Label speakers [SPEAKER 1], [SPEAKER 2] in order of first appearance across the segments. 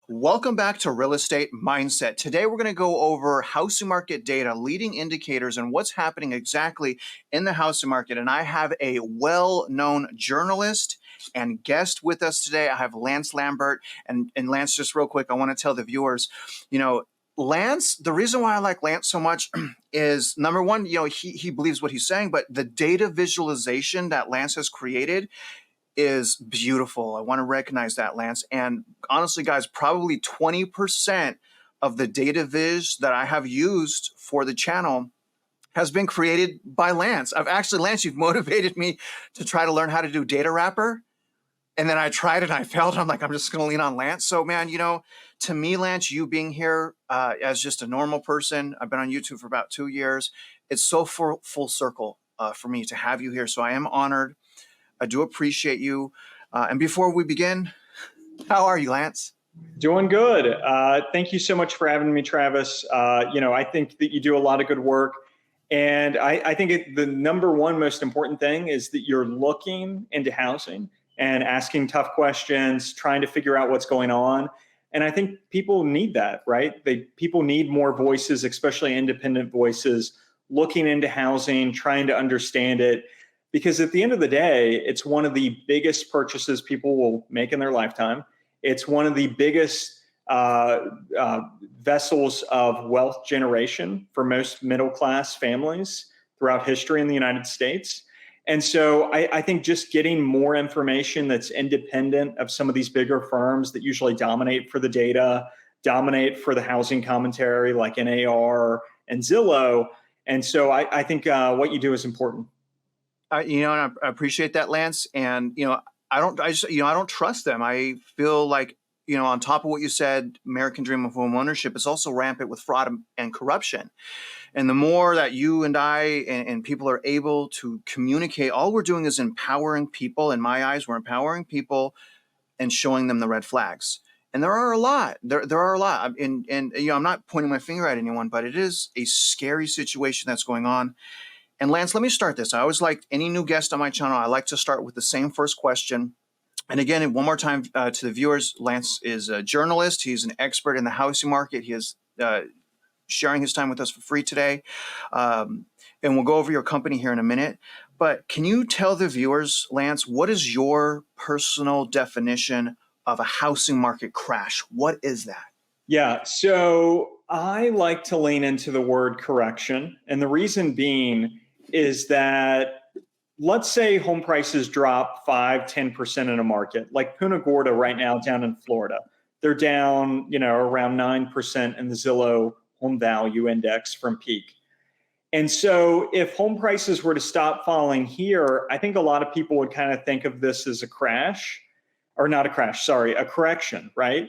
[SPEAKER 1] Welcome back to Real Estate Mindset. Today we're going to go over housing market data, leading indicators, and what's happening exactly in the housing market. And I have a well-known journalist and guest with us today. I have Lance Lambert. And Lance, just real quick, I want to tell the viewers, Lance, the reason why I like Lance so much is number one, he believes what he's saying, but the data visualization that Lance has created is beautiful. I want to recognize that, Lance. And honestly, guys, probably 20% of the data viz that I have used for the channel has been created by Lance. Lance, you've motivated me to try to learn how to do data wrapper. And then I tried it and I failed. I'm like, I'm just going to lean on Lance. So man, to me, Lance, you being here as just a normal person, I've been on YouTube for about 2 years. It's so full circle for me to have you here. So I am honored. I do appreciate you. And before we begin, how are you, Lance?
[SPEAKER 2] Doing good. Thank you so much for having me, Travis. I think that you do a lot of good work. And I think the number one most important thing is that you're looking into housing and asking tough questions, trying to figure out what's going on. And I think people need that, right? People need more voices, especially independent voices, looking into housing, trying to understand it. Because at the end of the day, it's one of the biggest purchases people will make in their lifetime. It's one of the biggest vessels of wealth generation for most middle-class families throughout history in the United States. And so I think just getting more information that's independent of some of these bigger firms that usually dominate for the data, dominate for the housing commentary like NAR and Zillow. And so I think what you do is important.
[SPEAKER 1] And I appreciate that, Lance. And, I don't trust them. I feel like, on top of what you said, American dream of home ownership is also rampant with fraud and corruption. And the more that you and I and people are able to communicate, all we're doing is empowering people. In my eyes, we're empowering people and showing them the red flags. And there are a lot. There are a lot. And I'm not pointing my finger at anyone, but it is a scary situation that's going on. And Lance, let me start this. I always like any new guest on my channel, I like to start with the same first question. And again, one more time to the viewers, Lance is a journalist. He's an expert in the housing market. He is sharing his time with us for free today. And we'll go over your company here in a minute. But can you tell the viewers, Lance, what is your personal definition of a housing market crash? What is that?
[SPEAKER 2] Yeah, so I like to lean into the word correction. And the reason being is that let's say home prices drop 5-10% in a market, like Punta Gorda right now down in Florida. They're down, around 9% in the Zillow home value index from peak. And so if home prices were to stop falling here, I think a lot of people would kind of think of this as a crash, or not a crash, sorry, a correction, right?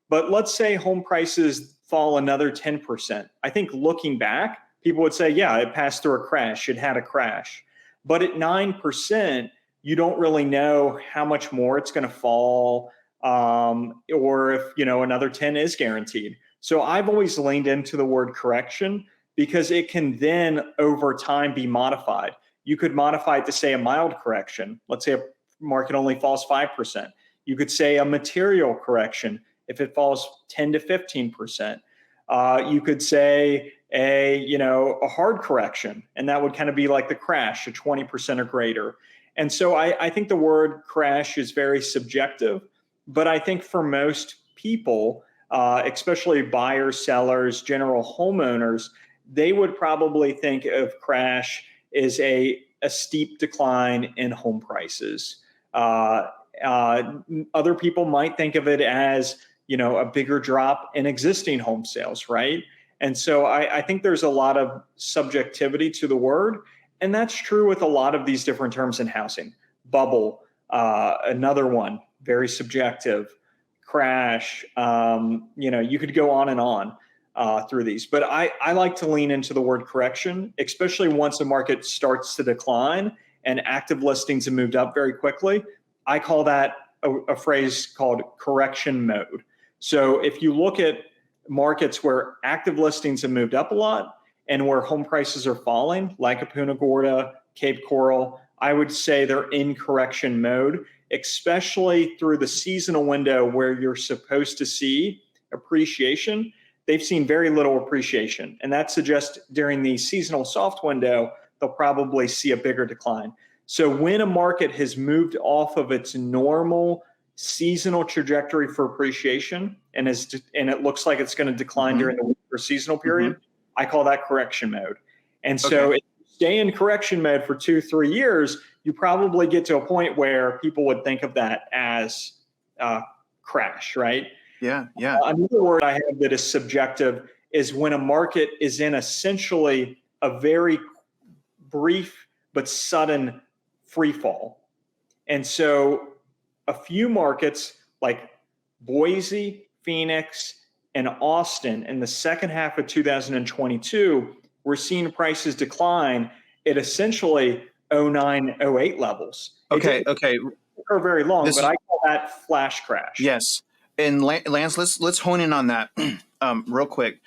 [SPEAKER 2] But let's say home prices fall another 10%. I think looking back, people would say, yeah, it passed through a crash. It had a crash. But at 9%, you don't really know how much more it's going to fall or if, another 10 is guaranteed. So I've always leaned into the word correction because it can then over time be modified. You could modify it to say a mild correction. Let's say a market only falls 5%. You could say a material correction if it falls 10 to 15%. You could say a hard correction, and that would kind of be like the crash, a 20% or greater. And so I think the word crash is very subjective, but I think for most people, especially buyers, sellers, general homeowners, they would probably think of crash as a steep decline in home prices. Other people might think of it as a bigger drop in existing home sales, right? And so I think there's a lot of subjectivity to the word, and that's true with a lot of these different terms in housing. Bubble, another one, very subjective. Crash, you could go on and on through these. But I like to lean into the word correction, especially once the market starts to decline and active listings have moved up very quickly. I call that a phrase called correction mode. So if you look at markets where active listings have moved up a lot and where home prices are falling, like a Punta Gorda, Cape Coral, I would say they're in correction mode. especially through the seasonal window where you're supposed to see appreciation, they've seen very little appreciation. And that suggests during the seasonal soft window, they'll probably see a bigger decline. So when a market has moved off of its normal seasonal trajectory for appreciation and it looks like it's going to decline during the winter seasonal period, I call that correction mode. And so if you stay in correction mode for 2-3 years, you probably get to a point where people would think of that as crash, right?
[SPEAKER 1] Yeah.
[SPEAKER 2] Another word I have that is subjective is when a market is in essentially a very brief but sudden free fall. And so a few markets like Boise, Phoenix, and Austin in the second half of 2022, we're seeing prices decline at essentially 09, 08 levels.
[SPEAKER 1] Okay.
[SPEAKER 2] Or very long, but I call that flash crash.
[SPEAKER 1] Yes. And Lance, let's hone in on that real quick.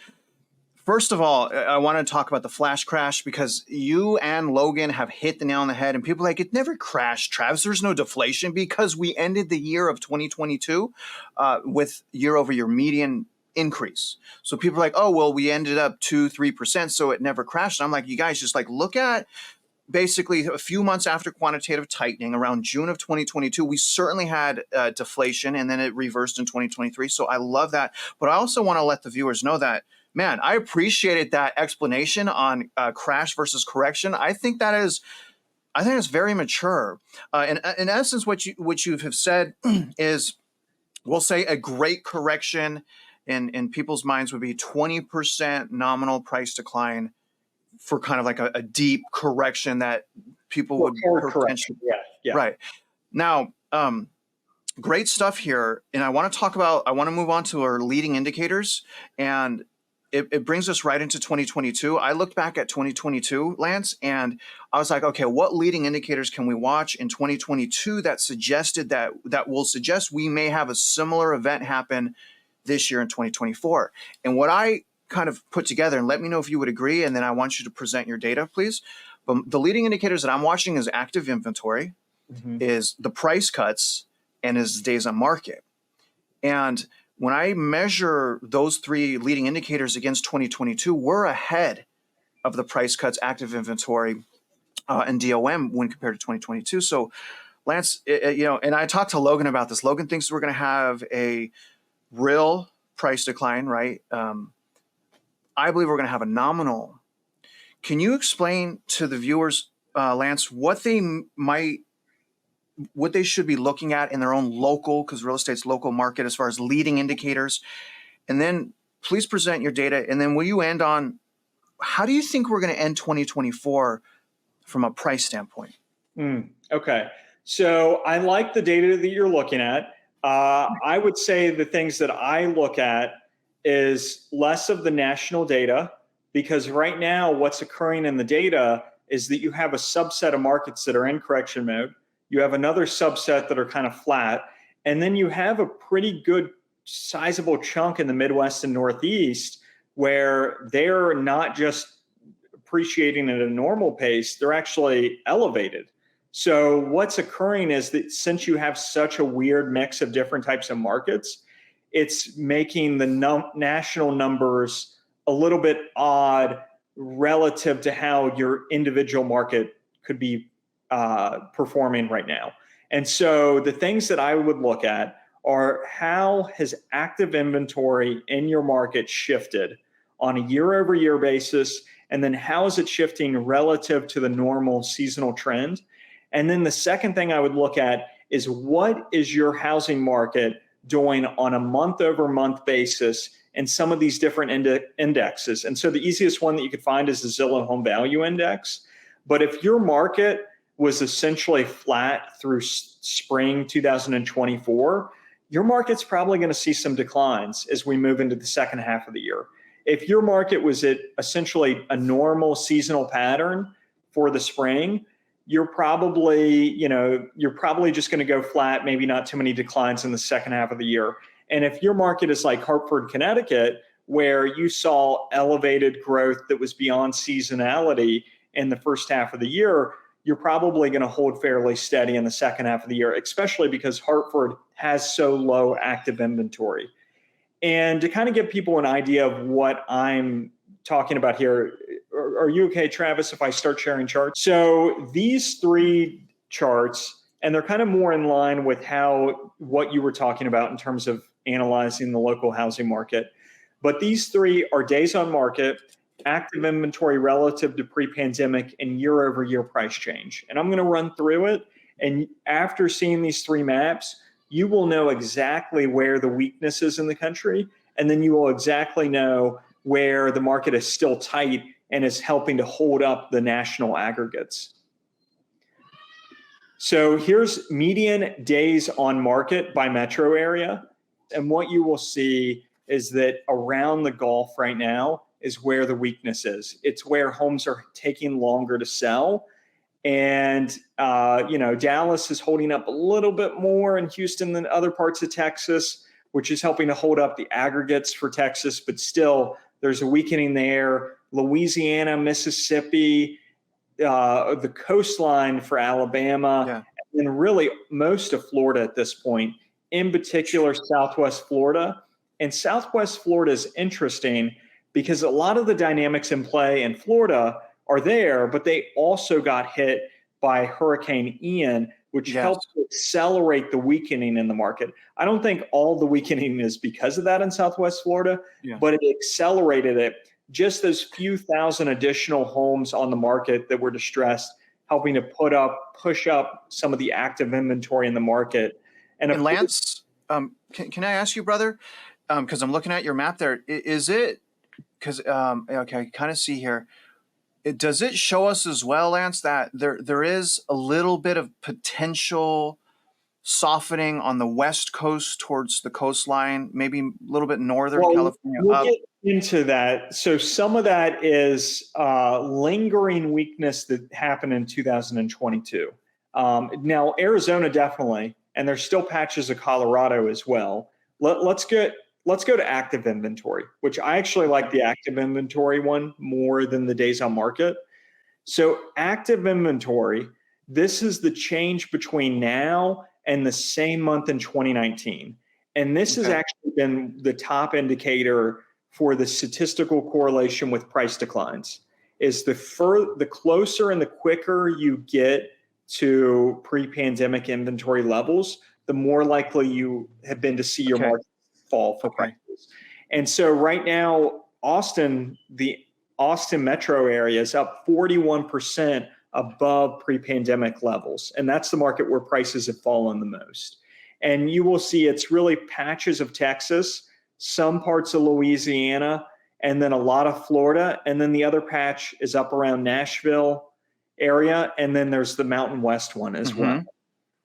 [SPEAKER 1] First of all, I want to talk about the flash crash because you and Logan have hit the nail on the head, and people are like, it never crashed, Travis. There's no deflation because we ended the year of 2022 with year-over-year median increase. So people are like, oh, well, we ended up 2-3%, so it never crashed. And I'm like, you guys just like look at basically a few months after quantitative tightening, around June of 2022, we certainly had deflation, and then it reversed in 2023. So I love that. But I also want to let the viewers know that, man, I appreciated that explanation on crash versus correction. I think it's very mature. In essence, what you have said is, we'll say a great correction in people's minds would be 20% nominal price decline for kind of like a deep correction that people would potentially.
[SPEAKER 2] Yeah.
[SPEAKER 1] Right. Now, great stuff here. And I want to move on to our leading indicators. And it brings us right into 2022. I looked back at 2022, Lance, and I was like, okay, what leading indicators can we watch in 2022 that will suggest we may have a similar event happen this year in 2024? And what I kind of put together, and let me know if you would agree, and then I want you to present your data, please. But the leading indicators that I'm watching is active inventory, is the price cuts, and is days on market. And when I measure those three leading indicators against 2022, we're ahead of the price cuts, active inventory, and DOM when compared to 2022. So, Lance, and I talked to Logan about this. Logan thinks we're going to have a real price decline, right? I believe we're going to have a nominal. Can you explain to the viewers, Lance, what they should be looking at in their own local, because real estate's local market, as far as leading indicators? And then please present your data. And then will you end on, how do you think we're going to end 2024 from a price standpoint?
[SPEAKER 2] Okay. So I like the data that you're looking at. I would say the things that I look at is less of the national data, because right now what's occurring in the data is that you have a subset of markets that are in correction mode. You have another subset that are kind of flat. And then you have a pretty good sizable chunk in the Midwest and Northeast where they're not just appreciating at a normal pace, they're actually elevated. So what's occurring is that since you have such a weird mix of different types of markets, it's making the national numbers a little bit odd relative to how your individual market could be performing right now. And so the things that I would look at are, how has active inventory in your market shifted on a year-over-year basis? And then how is it shifting relative to the normal seasonal trend? And then the second thing I would look at is, what is your housing market doing on a month-over-month basis in some of these different indexes? And so the easiest one that you could find is the Zillow Home Value Index. But if your market was essentially flat through spring 2024, your market's probably going to see some declines as we move into the second half of the year. If your market was at essentially a normal seasonal pattern for the spring, you're probably just going to go flat, maybe not too many declines in the second half of the year. And if your market is like Hartford, Connecticut, where you saw elevated growth that was beyond seasonality in the first half of the year, you're probably going to hold fairly steady in the second half of the year, especially because Hartford has so low active inventory. And to kind of give people an idea of what I'm talking about here, are you okay, Travis, if I start sharing charts? So these three charts, and they're kind of more in line with what you were talking about in terms of analyzing the local housing market. But these three are days on market, active inventory relative to pre-pandemic, and year-over-year price change. And I'm going to run through it. And after seeing these three maps, you will know exactly where the weakness is in the country, and then you will exactly know where the market is still tight and is helping to hold up the national aggregates. So here's median days on market by metro area. And what you will see is that around the Gulf right now is where the weakness is. It's where homes are taking longer to sell. And, Dallas is holding up a little bit more in Houston than other parts of Texas, which is helping to hold up the aggregates for Texas. But still, there's a weakening there. Louisiana, Mississippi, the coastline for Alabama, and really most of Florida at this point, in particular, Southwest Florida. And Southwest Florida is interesting because a lot of the dynamics in play in Florida are there, but they also got hit by Hurricane Ian, which helped to accelerate the weakening in the market. I don't think all the weakening is because of that in Southwest Florida, but it accelerated it. Just those few thousand additional homes on the market that were distressed, helping to push up some of the active inventory in the market.
[SPEAKER 1] And Lance, can I ask you, brother, because I'm looking at your map there, is it, because, okay, I kind of see here, does it show us as well, Lance, that there is a little bit of potential softening on the West Coast towards the coastline, maybe a little bit northern California?
[SPEAKER 2] We'll get into that. So some of that is lingering weakness that happened in 2022. Now, Arizona definitely, and there's still patches of Colorado as well. Let's go to active inventory, which I actually like the active inventory one more than the days on market. So active inventory, this is the change between now and the same month in 2019. And this has actually been the top indicator for the statistical correlation with price declines. Is the closer and the quicker you get to pre-pandemic inventory levels, the more likely you have been to see your market fall for prices. And so right now, the Austin metro area is up 41% above pre-pandemic levels. And that's the market where prices have fallen the most. And you will see it's really patches of Texas, some parts of Louisiana, and then a lot of Florida. And then the other patch is up around Nashville area. And then there's the Mountain West one as well.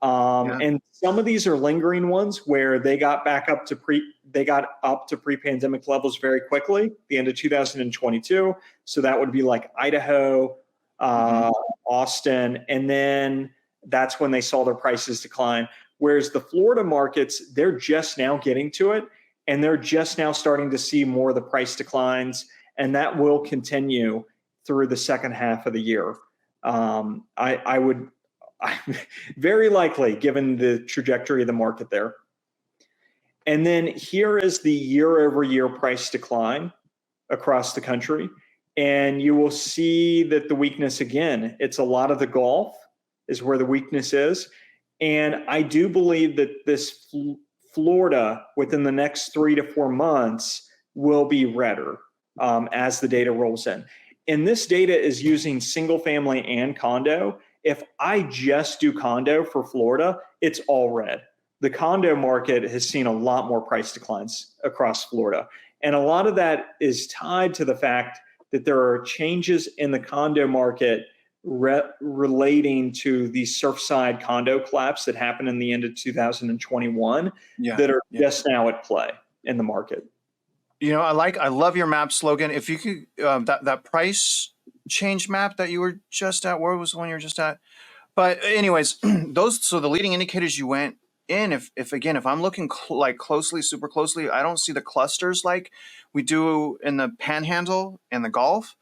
[SPEAKER 2] And some of these are lingering ones where they got up to pre-pandemic levels very quickly, the end of 2022. So that would be like Idaho, Austin, and then that's when they saw their prices decline. Whereas the Florida markets, they're just now getting to it, and they're just now starting to see more of the price declines, and that will continue through the second half of the year. I would very likely, given the trajectory of the market there. And then here is the year-over-year price decline across the country. And you will see that the weakness, again, it's a lot of the Gulf is where the weakness is. And I do believe that this Florida, within the next 3 to 4 months, will be redder as the data rolls in. And this data is using single family and condo. If I just do condo for Florida, it's all red. The condo market has seen a lot more price declines across Florida. And a lot of that is tied to the fact that there are changes in the condo market relating to the Surfside condo collapse that happened in the end of 2021 that are just now at play in the market.
[SPEAKER 1] I love your map slogan. If you could, that price change map that you were just at, where was the one you were just at? But anyways, so the leading indicators you went in, if I'm looking super closely, I don't see the clusters like we do in the Panhandle and the Gulf,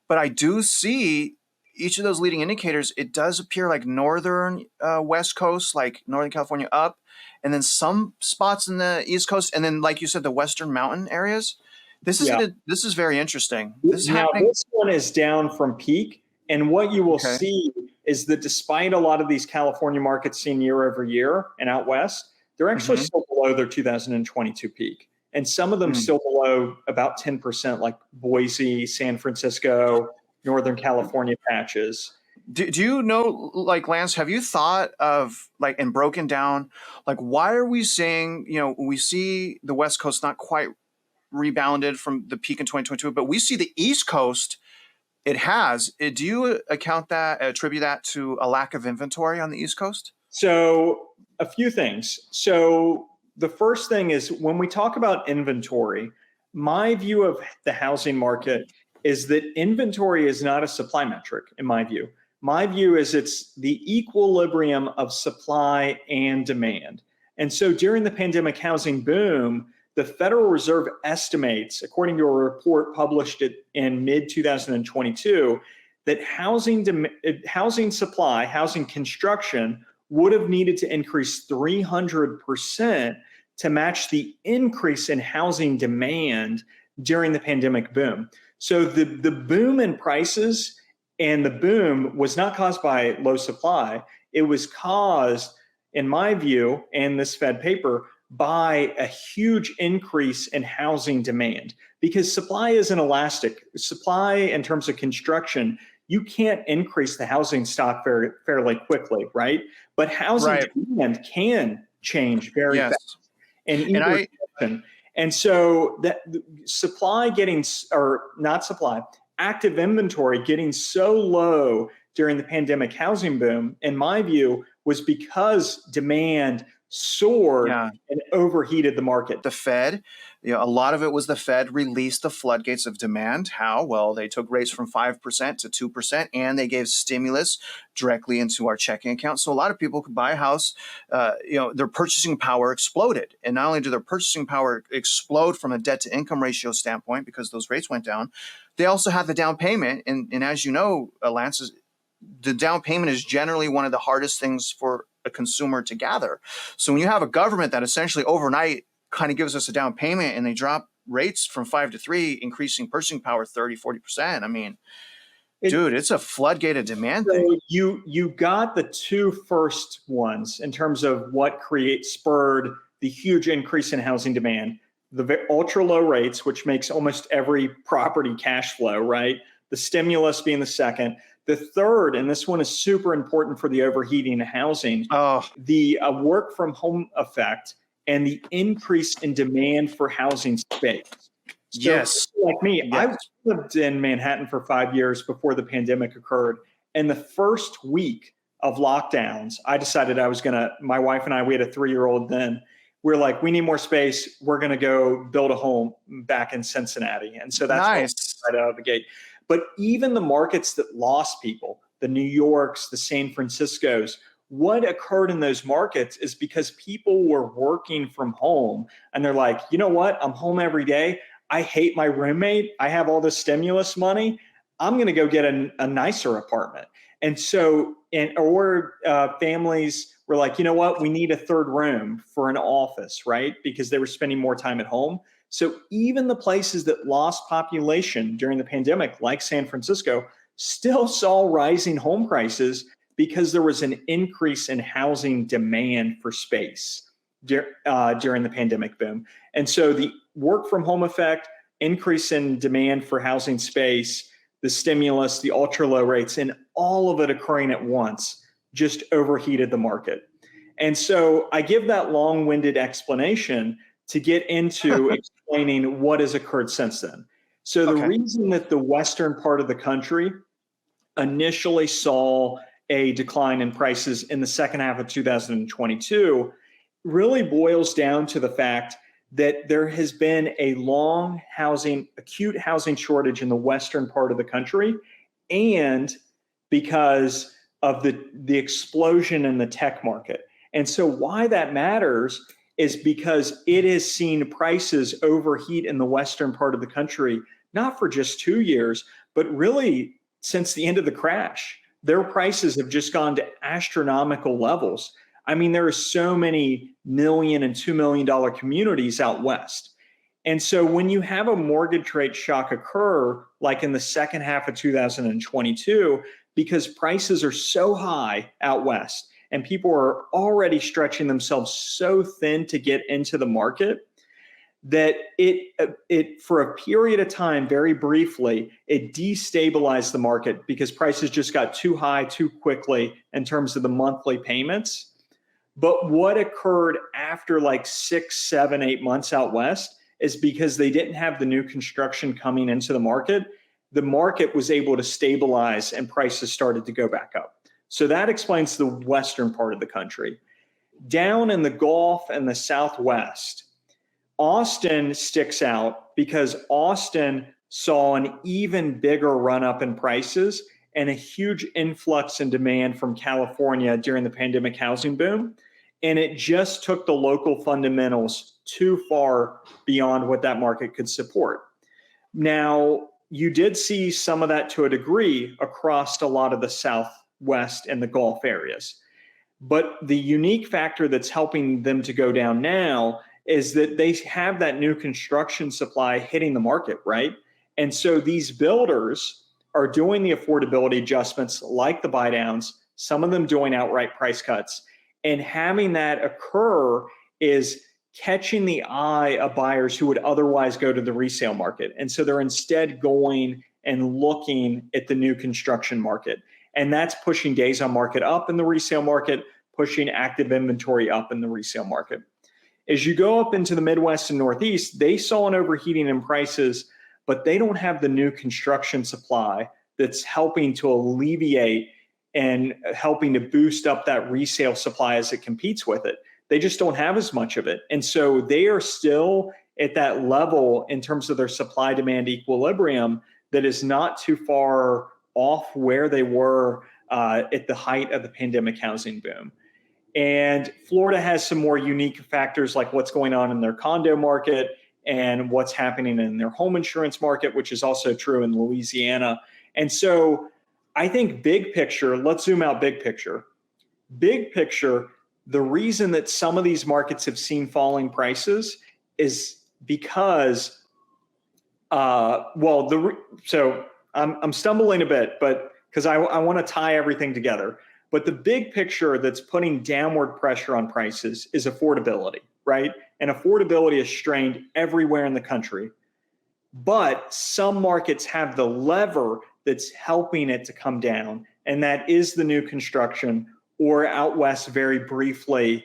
[SPEAKER 1] but I do see each of those leading indicators, it does appear like northern West Coast, like Northern California up, and then some spots in the East Coast, and then like you said, the Western mountain areas.
[SPEAKER 2] Yeah.
[SPEAKER 1] This is very interesting. This is
[SPEAKER 2] Now,
[SPEAKER 1] happening.
[SPEAKER 2] this one is down from peak. And what you will
[SPEAKER 1] Okay.
[SPEAKER 2] see is that despite a lot of these California markets seen year over year and out west, they're actually
[SPEAKER 1] Mm-hmm.
[SPEAKER 2] still below their 2022 peak. And some of them still below about 10%, like Boise, San Francisco, Northern California patches.
[SPEAKER 1] Do you know, like Lance, have you thought of like and broken down, like why are we seeing, we see the West Coast not quite rebounded from the peak in 2022, but we see the East Coast, it has. Do you attribute that to a lack of inventory on the East Coast?
[SPEAKER 2] So, a few things. So, the first thing is when we talk about inventory, my view of the housing market is that inventory is not a supply metric, in my view. My view is it's the equilibrium of supply and demand. And so during the pandemic housing boom, the Federal Reserve estimates, according to a report published in mid 2022, that housing supply, housing construction would have needed to increase 300% to match the increase in housing demand during the pandemic boom. So the boom in prices and the boom was not caused by low supply. It was caused, in my view, and this Fed paper, by a huge increase in housing demand, because supply isn't elastic. Supply in terms of construction, you can't increase the housing stock fairly quickly, right? But housing demand can change very
[SPEAKER 1] Yes.
[SPEAKER 2] fast. And so that supply getting, or not supply, active inventory getting so low during the pandemic housing boom, in my view, was because demand soared and overheated the market.
[SPEAKER 1] The Fed, a lot of it was the Fed released the floodgates of demand. How? Well, they took rates from 5% to 2%, and they gave stimulus directly into our checking account. So a lot of people could buy a house. Their purchasing power exploded. And not only did their purchasing power explode from a debt to income ratio standpoint because those rates went down, they also had the down payment. And as you know, Lance, the down payment is generally one of the hardest things for a consumer to gather. So when you have a government that essentially overnight kind of gives us a down payment and they drop rates from 5 to 3, increasing purchasing power 30-40%. I mean, dude, it's a floodgate of demand thing.
[SPEAKER 2] You got the two first ones in terms of what spurred the huge increase in housing demand. The ultra low rates, which makes almost every property cash flow, right? The stimulus being the second. The third, and this one is super important for the overheating of housing, the work from home effect and the increase in demand for housing space. So
[SPEAKER 1] Yes.
[SPEAKER 2] like me,
[SPEAKER 1] Yes.
[SPEAKER 2] I lived in Manhattan for 5 years before the pandemic occurred. And the first week of lockdowns, I decided my wife and I, we had a 3-year-old then. We're like, we need more space. We're going to go build a home back in Cincinnati. And so that's
[SPEAKER 1] nice.
[SPEAKER 2] right out of the gate. But even the markets that lost people, the New Yorks, the San Franciscos, what occurred in those markets is because people were working from home and they're like, you know what? I'm home every day. I hate my roommate. I have all this stimulus money. I'm going to go get a nicer apartment. And so, families were like, you know what? We need a third room for an office, right? Because they were spending more time at home. So even the places that lost population during the pandemic, like San Francisco, still saw rising home prices because there was an increase in housing demand for space during the pandemic boom. And so the work from home effect, increase in demand for housing space, the stimulus, the ultra low rates, and all of it occurring at once just overheated the market. And so I give that long-winded explanation to get into explaining what has occurred since then. So the reason that the western part of the country initially saw a decline in prices in the second half of 2022 really boils down to the fact that there has been a acute housing shortage in the western part of the country, and because of the explosion in the tech market. And so why that matters is because it has seen prices overheat in the western part of the country, not for just 2 years, but really since the end of the crash. Their prices have just gone to astronomical levels. I mean, there are so many $1 and $2 million communities out west. And so when you have a mortgage rate shock occur, like in the second half of 2022, because prices are so high out west and people are already stretching themselves so thin to get into the market, that it for a period of time, very briefly, it destabilized the market because prices just got too high too quickly in terms of the monthly payments. But what occurred after like 6, 7, 8 months out west is because they didn't have the new construction coming into the market was able to stabilize and prices started to go back up. So that explains the western part of the country. Down in the Gulf and the Southwest, Austin sticks out because Austin saw an even bigger run up in prices and a huge influx in demand from California during the pandemic housing boom. And it just took the local fundamentals too far beyond what that market could support. Now, you did see some of that to a degree across a lot of the Southwest and the Gulf areas. But the unique factor that's helping them to go down now is that they have that new construction supply hitting the market, right? And so these builders are doing the affordability adjustments like the buy downs, some of them doing outright price cuts. And having that occur is catching the eye of buyers who would otherwise go to the resale market. And so they're instead going and looking at the new construction market. And that's pushing days on market up in the resale market, pushing active inventory up in the resale market. As you go up into the Midwest and Northeast, they saw an overheating in prices, but they don't have the new construction supply that's helping to alleviate and helping to boost up that resale supply as it competes with it. They just don't have as much of it. And so they are still at that level in terms of their supply demand equilibrium that is not too far off where they were at the height of the pandemic housing boom. And Florida has some more unique factors like what's going on in their condo market and what's happening in their home insurance market, which is also true in Louisiana. And so I think big picture, let's zoom out big picture. Big picture, the reason that some of these markets have seen falling prices is because, so I'm stumbling a bit, but because I want to tie everything together. But the big picture that's putting downward pressure on prices is affordability, right? And affordability is strained everywhere in the country. But some markets have the lever that's helping it to come down, and that is the new construction, or out west very briefly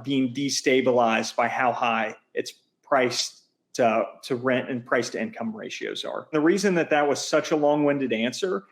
[SPEAKER 2] being destabilized by how high it's priced to rent and price to income ratios are. The reason that was such a long-winded answer,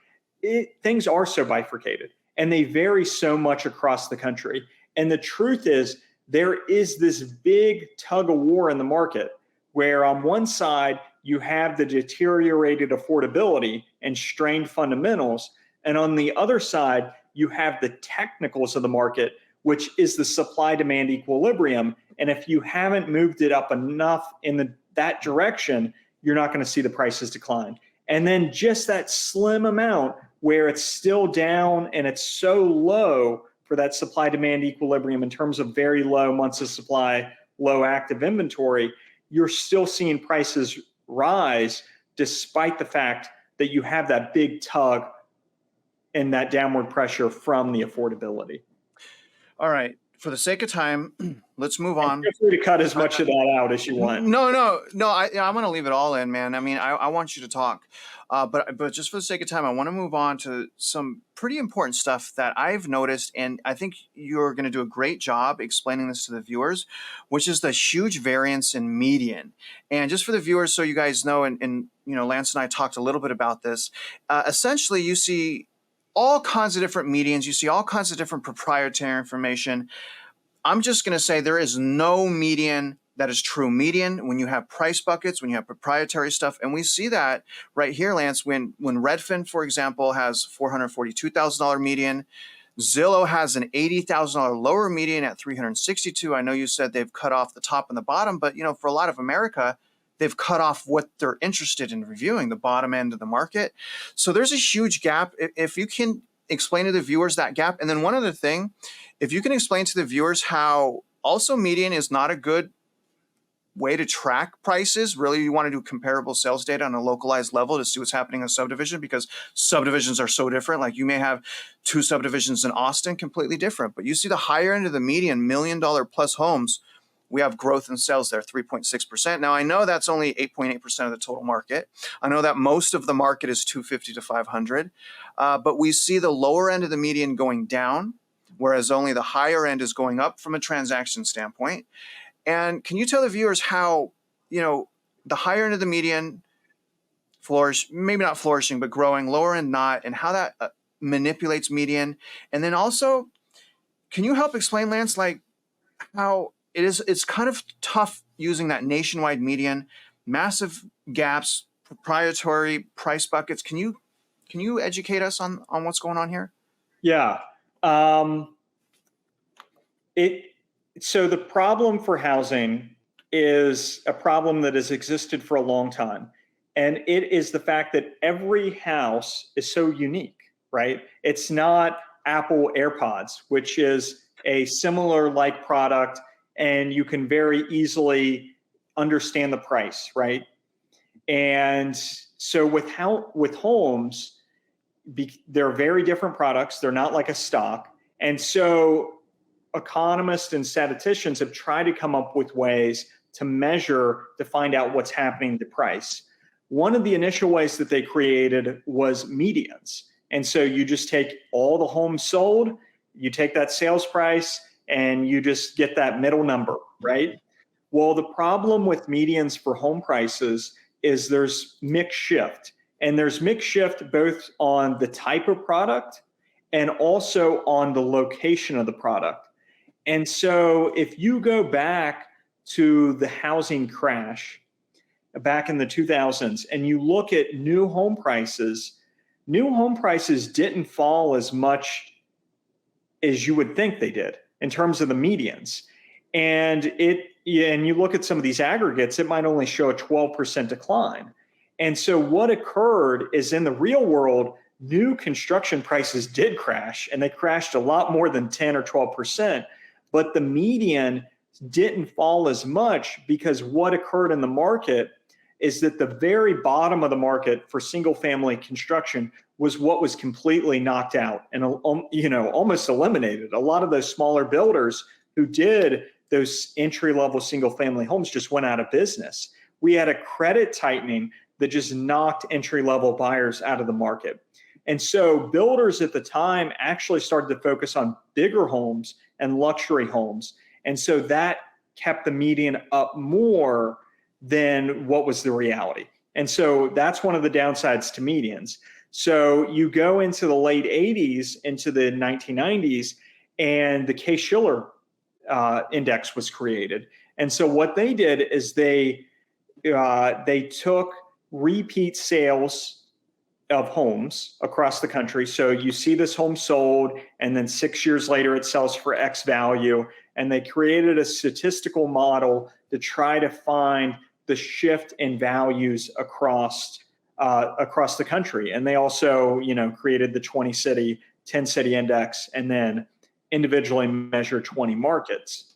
[SPEAKER 2] things are so bifurcated. And they vary so much across the country. And the truth is, there is this big tug of war in the market where on one side, you have the deteriorated affordability and strained fundamentals. And on the other side, you have the technicals of the market, which is the supply-demand equilibrium. And if you haven't moved it up enough in that direction, you're not going to see the prices decline. And then just that slim amount where it's still down and it's so low for that supply-demand equilibrium in terms of very low months of supply, low active inventory, you're still seeing prices rise despite the fact that you have that big tug and that downward pressure from the affordability.
[SPEAKER 1] All right. For the sake of time, let's move on.
[SPEAKER 2] Feel free to cut as much of that out as you want.
[SPEAKER 1] No. I'm going to leave it all in, man. I mean, I want you to talk, but just for the sake of time, I want to move on to some pretty important stuff that I've noticed, and I think you're going to do a great job explaining this to the viewers, which is the huge variance in median. And just for the viewers, so you guys know, and Lance and I talked a little bit about this. Essentially, you see all kinds of different medians. You see all kinds of different proprietary information. I'm just going to say there is no median that is true median when you have price buckets, when you have proprietary stuff. And we see that right here, Lance, when Redfin, for example, has $442,000 median. Zillow has an $80,000 lower median at $362,000. I know you said they've cut off the top and the bottom, but for a lot of America, they've cut off what they're interested in reviewing, the bottom end of the market. So there's a huge gap. If you can explain to the viewers that gap. And then one other thing, if you can explain to the viewers how also median is not a good way to track prices. Really, you want to do comparable sales data on a localized level to see what's happening in a subdivision, because subdivisions are so different. Like you may have two subdivisions in Austin, completely different, but you see the higher end of the median, $1 million plus homes, we have growth in sales there, 3.6%. Now, I know that's only 8.8% of the total market. I know that most of the market is 250 to 500, but we see the lower end of the median going down, whereas only the higher end is going up from a transaction standpoint. And can you tell the viewers how, the higher end of the median maybe not flourishing, but growing, lower end not, and how that manipulates median? And then also, can you help explain, Lance, like how it's kind of tough using that nationwide median, massive gaps, proprietary price buckets. Can you educate us on what's going on here?
[SPEAKER 2] Yeah. So the problem for housing is a problem that has existed for a long time. And it is the fact that every house is so unique, right? It's not Apple AirPods, which is a similar like product, and you can very easily understand the price, right? And so with homes, they're very different products. They're not like a stock. And so economists and statisticians have tried to come up with ways to measure, to find out what's happening to price. One of the initial ways that they created was medians. And so you just take all the homes sold, you take that sales price, and you just get that middle number, right? Well, the problem with medians for home prices is there's mix shift. And there's mix shift both on the type of product and also on the location of the product. And so if you go back to the housing crash back in the 2000s and you look at new home prices didn't fall as much as you would think they did in terms of the medians. And you look at some of these aggregates, it might only show a 12% decline. And so what occurred is in the real world, new construction prices did crash, and they crashed a lot more than 10 or 12%. But the median didn't fall as much because what occurred in the market is that the very bottom of the market for single family construction was what was completely knocked out and almost eliminated. A lot of those smaller builders who did those entry level single family homes just went out of business. We had a credit tightening that just knocked entry level buyers out of the market. And so builders at the time actually started to focus on bigger homes and luxury homes. And so that kept the median up more than what was the reality. And so that's one of the downsides to medians. So you go into the late 80s, into the 1990s, and the Case-Shiller index was created. And so what they did is they took repeat sales of homes across the country. So you see this home sold, and then 6 years later it sells for X value. And they created a statistical model to try to find the shift in values across the country. And they also, created the 10 city index, and then individually measure 20 markets.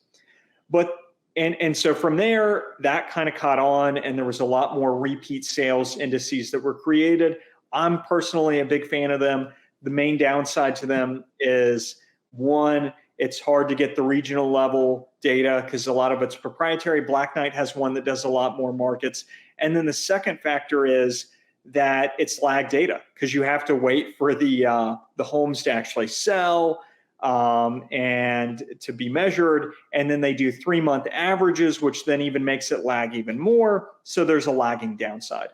[SPEAKER 2] And so from there, that kind of caught on, and there was a lot more repeat sales indices that were created. I'm personally a big fan of them. The main downside to them is, one, it's hard to get the regional level data because a lot of it's proprietary. Black Knight has one that does a lot more markets. And then the second factor is that it's lag data because you have to wait for the homes to actually sell and to be measured. And then they do 3-month averages, which then even makes it lag even more. So there's a lagging downside.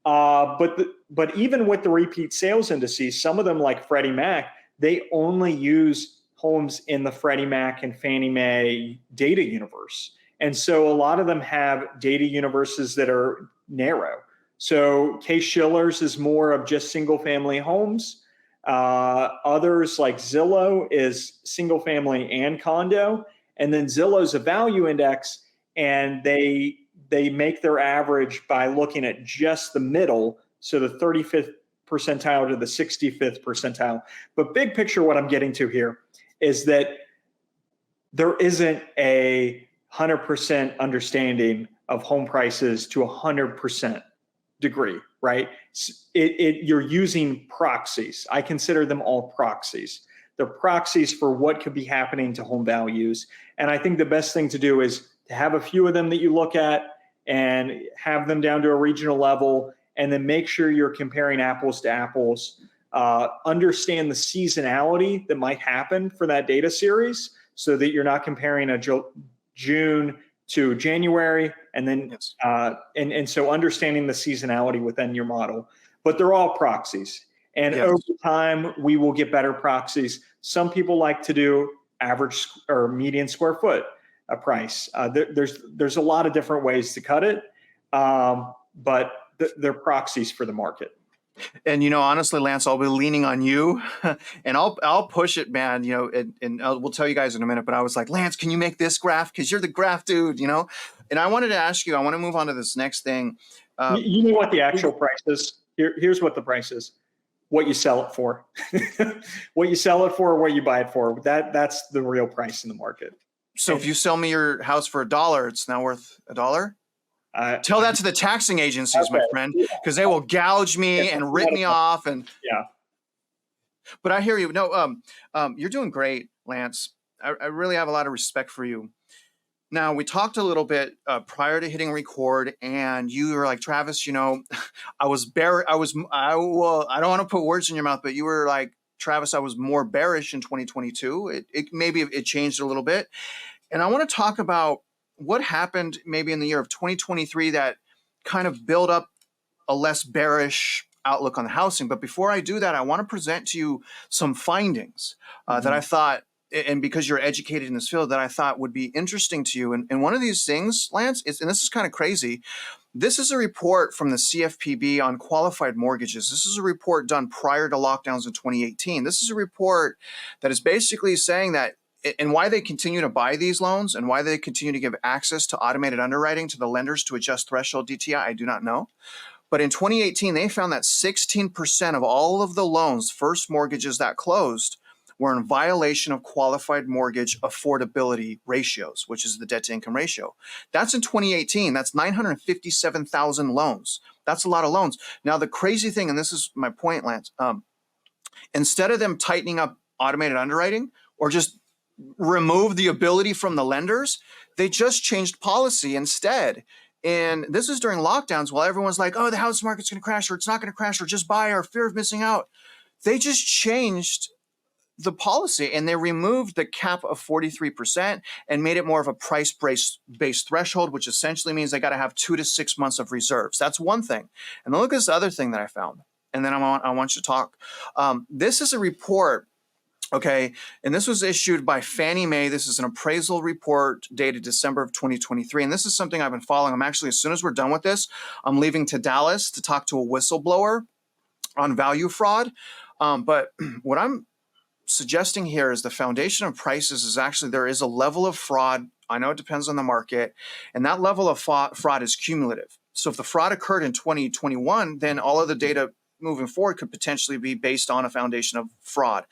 [SPEAKER 2] But even with the repeat sales indices, some of them like Freddie Mac, they only use homes in the Freddie Mac and Fannie Mae data universe. And so a lot of them have data universes that are narrow. So Case-Shiller's is more of just single family homes. Others like Zillow is single family and condo. And then Zillow's a value index, and they they make their average by looking at just the middle, so the 35th percentile to the 65th percentile. But big picture, what I'm getting to here is that there isn't a 100% understanding of home prices to 100% degree, right? You're using proxies. I consider them all proxies. They're proxies for what could be happening to home values. And I think the best thing to do is to have a few of them that you look at and have them down to a regional level, and then make sure you're comparing apples to apples. Understand the seasonality that might happen for that data series so that you're not comparing a June to January, and then
[SPEAKER 1] Yes.
[SPEAKER 2] and so understanding the seasonality within your model. But they're all proxies. And
[SPEAKER 1] Yes.
[SPEAKER 2] over time, we will get better proxies. Some people like to do average or median square foot price. There's a lot of different ways to cut it, but they're proxies for the market.
[SPEAKER 1] And honestly, Lance, I'll be leaning on you, and I'll push it, man. And we'll tell you guys in a minute. But I was like, Lance, can you make this graph? Because you're the graph dude, And I wanted to ask you. I want to move on to this next thing.
[SPEAKER 2] You know what the actual price is? Here's what the price is. What you sell it for. What you sell it for, what you buy it for. That's the real price in the market.
[SPEAKER 1] So if you sell me your house for $1, it's now worth $1? Tell that to the taxing agencies, okay, my friend, because they will gouge me and rip me off. And
[SPEAKER 2] yeah.
[SPEAKER 1] But I hear you. No, you're doing great, Lance. I really have a lot of respect for you. Now, we talked a little bit prior to hitting record, and you were like, Travis, I don't want to put words in your mouth, but you were like, Travis, I was more bearish in 2022. Maybe it changed a little bit. And I want to talk about what happened maybe in the year of 2023 that kind of built up a less bearish outlook on the housing. But before I do that, I want to present to you some findings that I thought, and because you're educated in this field, that I thought would be interesting to you. And one of these things, Lance, and this is kind of crazy, this is a report from the CFPB on qualified mortgages. This is a report done prior to lockdowns in 2018. This is a report that is basically saying that, and why they continue to buy these loans and why they continue to give access to automated underwriting to the lenders to adjust threshold DTI, I do not know. But in 2018, they found that 16% of all of the loans, first mortgages that closed, were in violation of qualified mortgage affordability ratios, which is the debt to income ratio. That's in 2018. That's 957,000 loans. That's a lot of loans. Now, the crazy thing, and this is my point, Lance, instead of them tightening up automated underwriting or just remove the ability from the lenders, they just changed policy instead. And this is during lockdowns while everyone's like, oh, the house market's going to crash, or it's not going to crash, or just buy, or fear of missing out. They just changed the policy and they removed the cap of 43% and made it more of a price-based threshold, which essentially means they got to have 2 to 6 months of reserves. That's one thing. And then look at this other thing that I found. And then I want you to talk. This is a report. Okay, and this was issued by Fannie Mae. This is an appraisal report dated December of 2023. And this is something I've been following. I'm actually, as soon as we're done with this, I'm leaving to Dallas to talk to a whistleblower on value fraud. But what I'm suggesting here is the foundation of prices is actually there is a level of fraud. I know it depends on the market. And that level of fraud is cumulative. So if the fraud occurred in 2021, then all of the data moving forward could potentially be based on a foundation of fraud.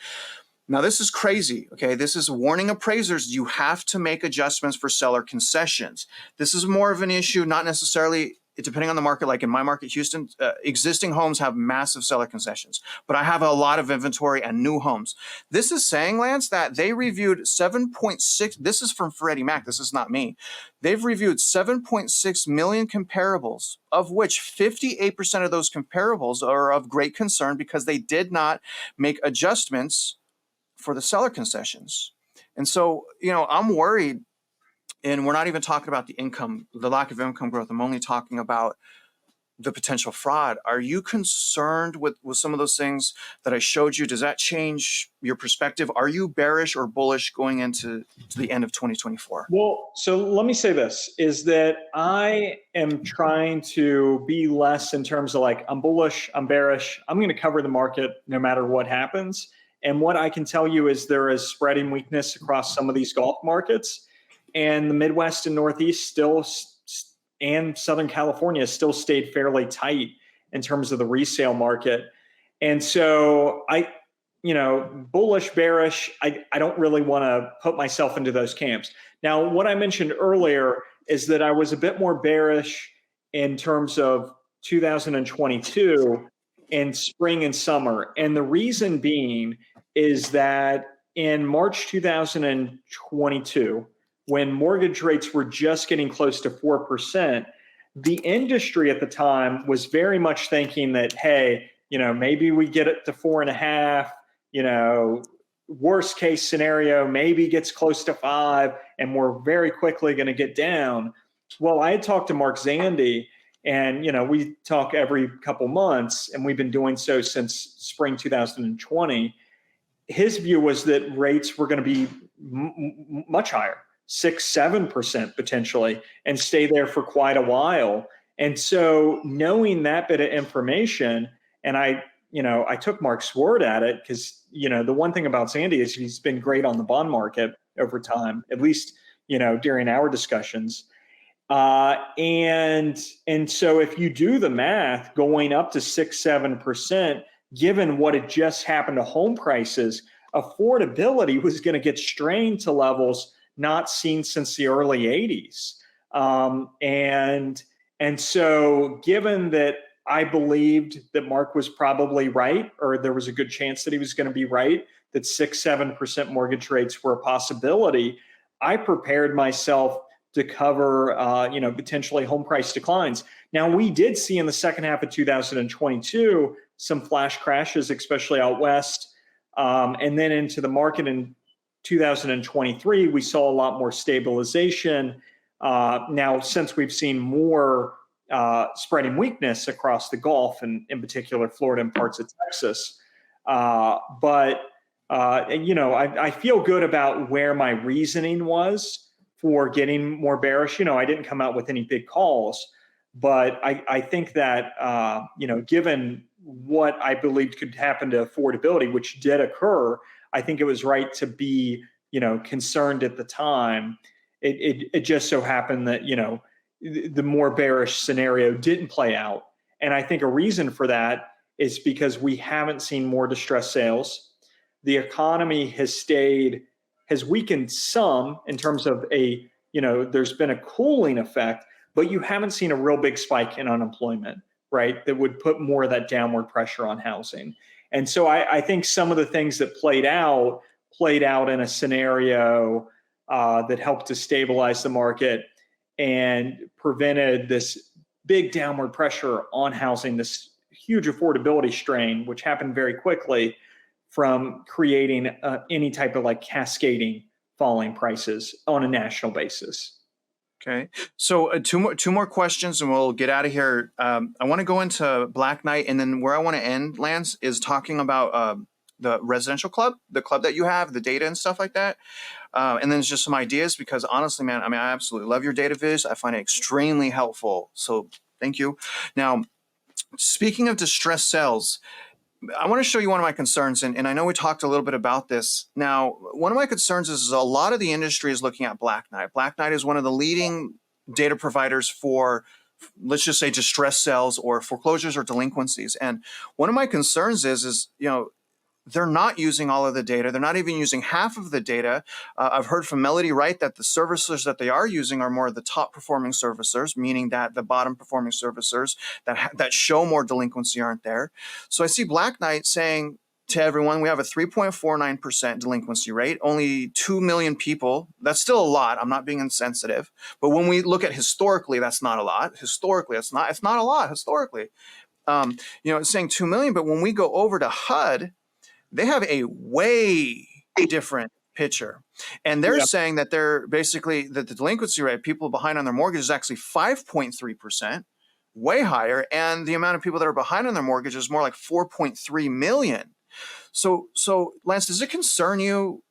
[SPEAKER 1] Now, this is crazy, okay? This is warning appraisers. You have to make adjustments for seller concessions. This is more of an issue, not necessarily, depending on the market, like in my market, Houston, existing homes have massive seller concessions, but I have a lot of inventory and new homes. This is saying, Lance, that they reviewed 7.6, this is from Freddie Mac, this is not me. They've reviewed 7.6 million comparables, of which 58% of those comparables are of great concern because they did not make adjustments for the seller concessions. And so, I'm worried, and we're not even talking about the lack of income growth. I'm only talking about the potential fraud. Are you concerned with some of those things that I showed you? Does that change your perspective? Are you bearish or bullish going into the end of 2024?
[SPEAKER 2] Well, so let me say this, is that I am trying to be less in terms of like, I'm bullish, I'm bearish, I'm going to cover the market no matter what happens. And what I can tell you is there is spreading weakness across some of these Gulf markets, and the Midwest and Northeast still and Southern California still stayed fairly tight in terms of the resale market. And so bullish, bearish, I don't really want to put myself into those camps. Now, what I mentioned earlier is that I was a bit more bearish in terms of 2022 in spring and summer. And the reason being is that in March 2022, when mortgage rates were just getting close to 4%, the industry at the time was very much thinking that, hey, maybe we get it to 4.5, worst case scenario, maybe gets close to 5, and we're very quickly going to get down. Well, I had talked to Mark Zandi, and we talk every couple months, and we've been doing so since spring 2020. His view was that rates were going to be much higher, 6-7% potentially, and stay there for quite a while. And so knowing that bit of information, and I took Mark's word at it, because the one thing about Sandy is he's been great on the bond market over time, at least during our discussions. And so if you do the math, going up to 6-7%, given what had just happened to home prices, affordability was going to get strained to levels not seen since the early 80s. And so given that I believed that Mark was probably right, or there was a good chance that he was going to be right, that 6-7% mortgage rates were a possibility, I prepared myself to cover, potentially home price declines. Now, we did see in the second half of 2022 some flash crashes, especially out west, and then into the market in 2023, we saw a lot more stabilization. Now, since we've seen more spreading weakness across the Gulf, and in particular Florida and parts of Texas, I feel good about where my reasoning was for getting more bearish. I didn't come out with any big calls, but I think that, given what I believed could happen to affordability, which did occur, I think it was right to be, concerned at the time. It just so happened that, the more bearish scenario didn't play out. And I think a reason for that is because we haven't seen more distressed sales. The economy has weakened some in terms of there's been a cooling effect, but you haven't seen a real big spike in unemployment, right? That would put more of that downward pressure on housing. And so I think some of the things that played out in a scenario that helped to stabilize the market and prevented this big downward pressure on housing, this huge affordability strain, which happened very quickly, from creating any type of cascading falling prices on a national basis.
[SPEAKER 1] Okay, so two more questions, and we'll get out of here. I want to go into Black Knight, and then where I want to end, Lance, is talking about the residential club, the club that you have, the data and stuff like that. And then it's just some ideas, because honestly, man, I absolutely love your data viz. I find it extremely helpful. So thank you. Now, speaking of distressed sales, I want to show you one of my concerns, and I know we talked a little bit about this. Now, one of my concerns is a lot of the industry is looking at Black Knight. Black Knight is one of the leading data providers for, let's just say, distressed sales or foreclosures or delinquencies. And one of my concerns is they're not using all of the data. They're not even using half of the data. I've heard from Melody Wright that the servicers that they are using are more of the top performing servicers, meaning that the bottom performing servicers that show more delinquency aren't there. So I see Black Knight saying to everyone, we have a 3.49% delinquency rate, only 2 million people. That's still a lot. I'm not being insensitive. But when we look at historically, that's not a lot. Historically, it's not a lot historically. It's saying 2 million, but when we go over to HUD, they have a way different picture. And they're saying that they're basically that the delinquency rate, people behind on their mortgage, is actually 5.3%, way higher. And the amount of people that are behind on their mortgage is more like 4.3 million. So Lance, does it concern you?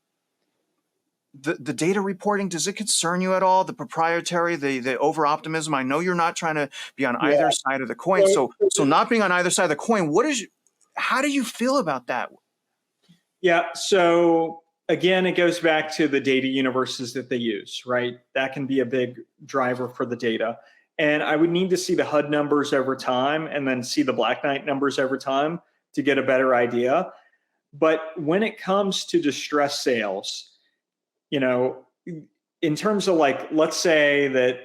[SPEAKER 1] The data reporting, does it concern you at all? The proprietary, the over optimism? I know you're not trying to be on either side of the coin. So not being on either side of the coin, how do you feel about that?
[SPEAKER 2] Yeah. So again, it goes back to the data universes that they use, right? That can be a big driver for the data. And I would need to see the HUD numbers over time and then see the Black Knight numbers over time to get a better idea. But when it comes to distress sales, you know, in terms of like, let's say that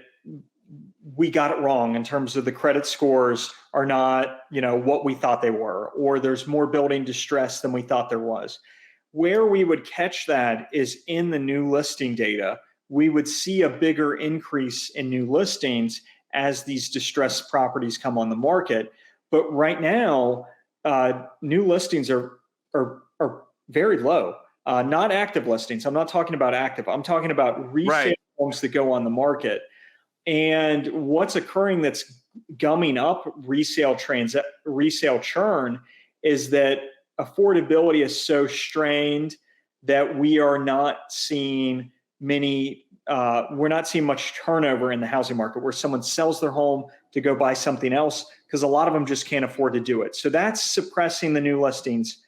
[SPEAKER 2] we got it wrong in terms of the credit scores are not, you know, what we thought they were, or there's more building distress than we thought there was. Where we would catch that is in the new listing data. We would see a bigger increase in new listings as these distressed properties come on the market. But right now, new listings are very low. Not active listings. I'm not talking about active. I'm talking about resale homes that go on the market. And what's occurring that's gumming up resale churn is that affordability is so strained that we are not seeing we're not seeing much turnover in the housing market where someone sells their home to go buy something else because a lot of them just can't afford to do it. So that's suppressing the new listings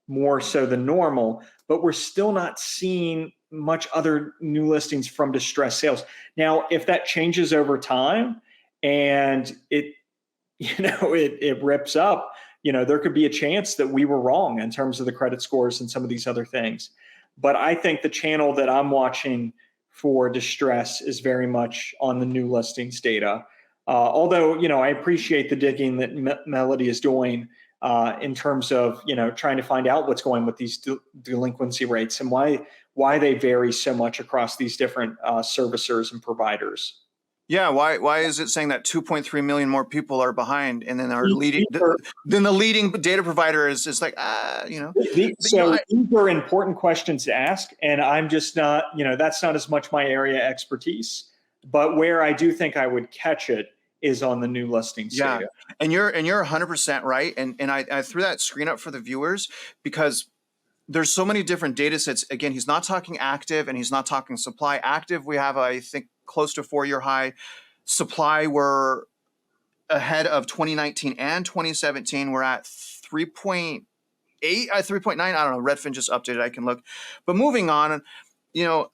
[SPEAKER 2] more so than normal, but we're still not seeing much other new listings from distressed sales. Now, if that changes over time and it rips up, there could be a chance that we were wrong in terms of the credit scores and some of these other things. But I think the channel that I'm watching for distress is very much on the new listings data. Although, I appreciate the digging that Melody is doing in terms of, trying to find out what's going with these delinquency rates and why they vary so much across these different servicers and providers.
[SPEAKER 1] Yeah, why is it saying that 2.3 million more people are behind, and then the leading data provider is like,
[SPEAKER 2] These are important questions to ask, and I'm just not, that's not as much my area expertise. But where I do think I would catch it is on the new listings data.
[SPEAKER 1] And you're 100% right. And I threw that screen up for the viewers because there's so many different data sets. Again, he's not talking active and he's not talking supply. Active, we have, I think, close to 4-year high. Supply, we're ahead of 2019 and 2017. We're at 3.8, 3.9. I don't know. Redfin just updated. I can look. But moving on, to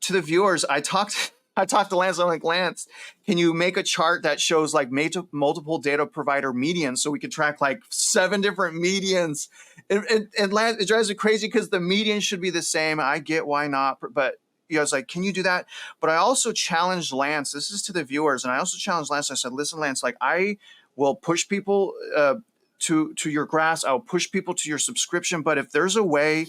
[SPEAKER 1] the viewers, I talked to Lance. I'm like, Lance, can you make a chart that shows like multiple data provider medians so we could track like 7 different medians? And Lance, it drives me crazy because the median should be the same. I get why not, but I was like, can you do that? But I also challenged Lance. This is to the viewers, and I also challenged Lance. I said, listen, Lance, like I will push people to your grass. I'll push people to your subscription. But if there's a way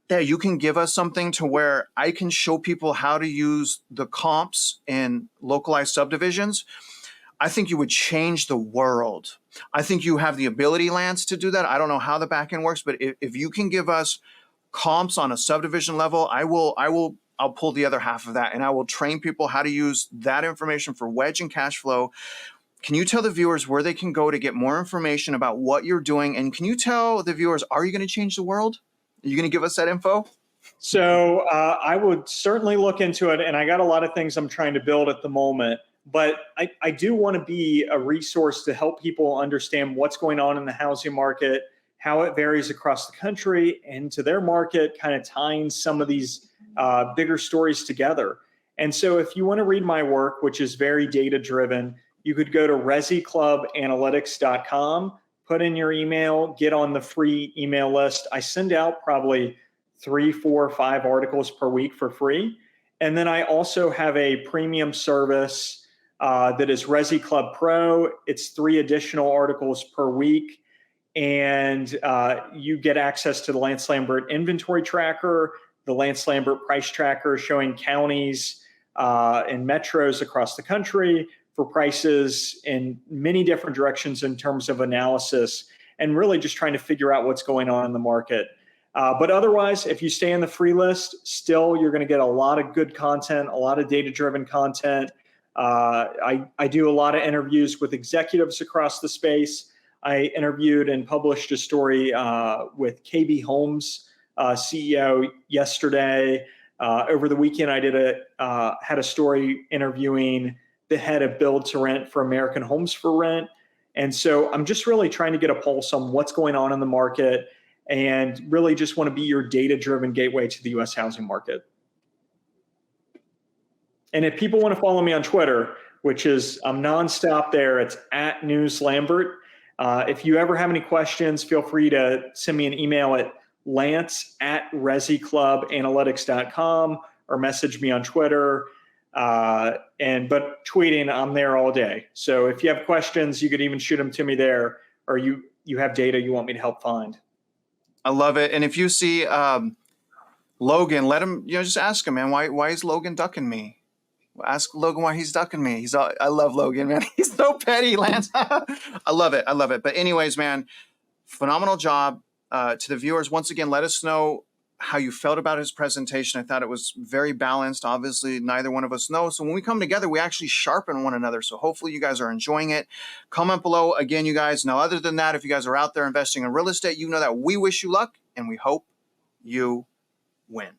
[SPEAKER 1] that you can give us something to where I can show people how to use the comps in localized subdivisions, I think you would change the world. I think you have the ability, Lance, to do that. I don't know how the back end works, but if you can give us comps on a subdivision level, I'll pull the other half of that, and I will train people how to use that information for wedge and cash flow. Can you tell the viewers where they can go to get more information about what you're doing? And can you tell the viewers, are you going to change the world? Are you going to give us that info?
[SPEAKER 2] So I would certainly look into it, and I got a lot of things I'm trying to build at the moment. But I do want to be a resource to help people understand what's going on in the housing market, how it varies across the country, and to their market, kind of tying some of these bigger stories together. And so if you want to read my work, which is very data-driven, you could go to residclubanalytics.com, put in your email, get on the free email list. I send out probably 3, 4, 5 articles per week for free. And then I also have a premium service that is Resi Club Pro. It's 3 additional articles per week. And you get access to the Lance Lambert inventory tracker, the Lance Lambert price tracker showing counties and metros across the country for prices in many different directions in terms of analysis, and really just trying to figure out what's going on in the market. But otherwise, if you stay on the free list, still you're going to get a lot of good content, a lot of data-driven content. I do a lot of interviews with executives across the space. I interviewed and published a story with KB Homes CEO yesterday. Over the weekend, I had a story interviewing the head of build to rent for American Homes for Rent. And so I'm just really trying to get a pulse on what's going on in the market and really just want to be your data-driven gateway to the U.S. housing market. And if people want to follow me on Twitter, which is I'm nonstop there. It's at News Lambert. If you ever have any questions, feel free to send me an email at lance@resiclubanalytics.com or message me on Twitter. But tweeting, I'm there all day. So if you have questions, you could even shoot them to me there, or you have data you want me to help find.
[SPEAKER 1] I love it. And if you see Logan, let him, just ask him, man, why is Logan ducking me? Ask Logan why he's ducking me. I love Logan, man. He's so petty, Lance. I love it. But anyways, man, phenomenal job. To the viewers, once again, let us know how you felt about his presentation. I thought it was very balanced. Obviously, neither one of us know. So when we come together, we actually sharpen one another. So hopefully you guys are enjoying it. Comment below again, you guys. Now, other than that, if you guys are out there investing in real estate, you know that we wish you luck and we hope you win.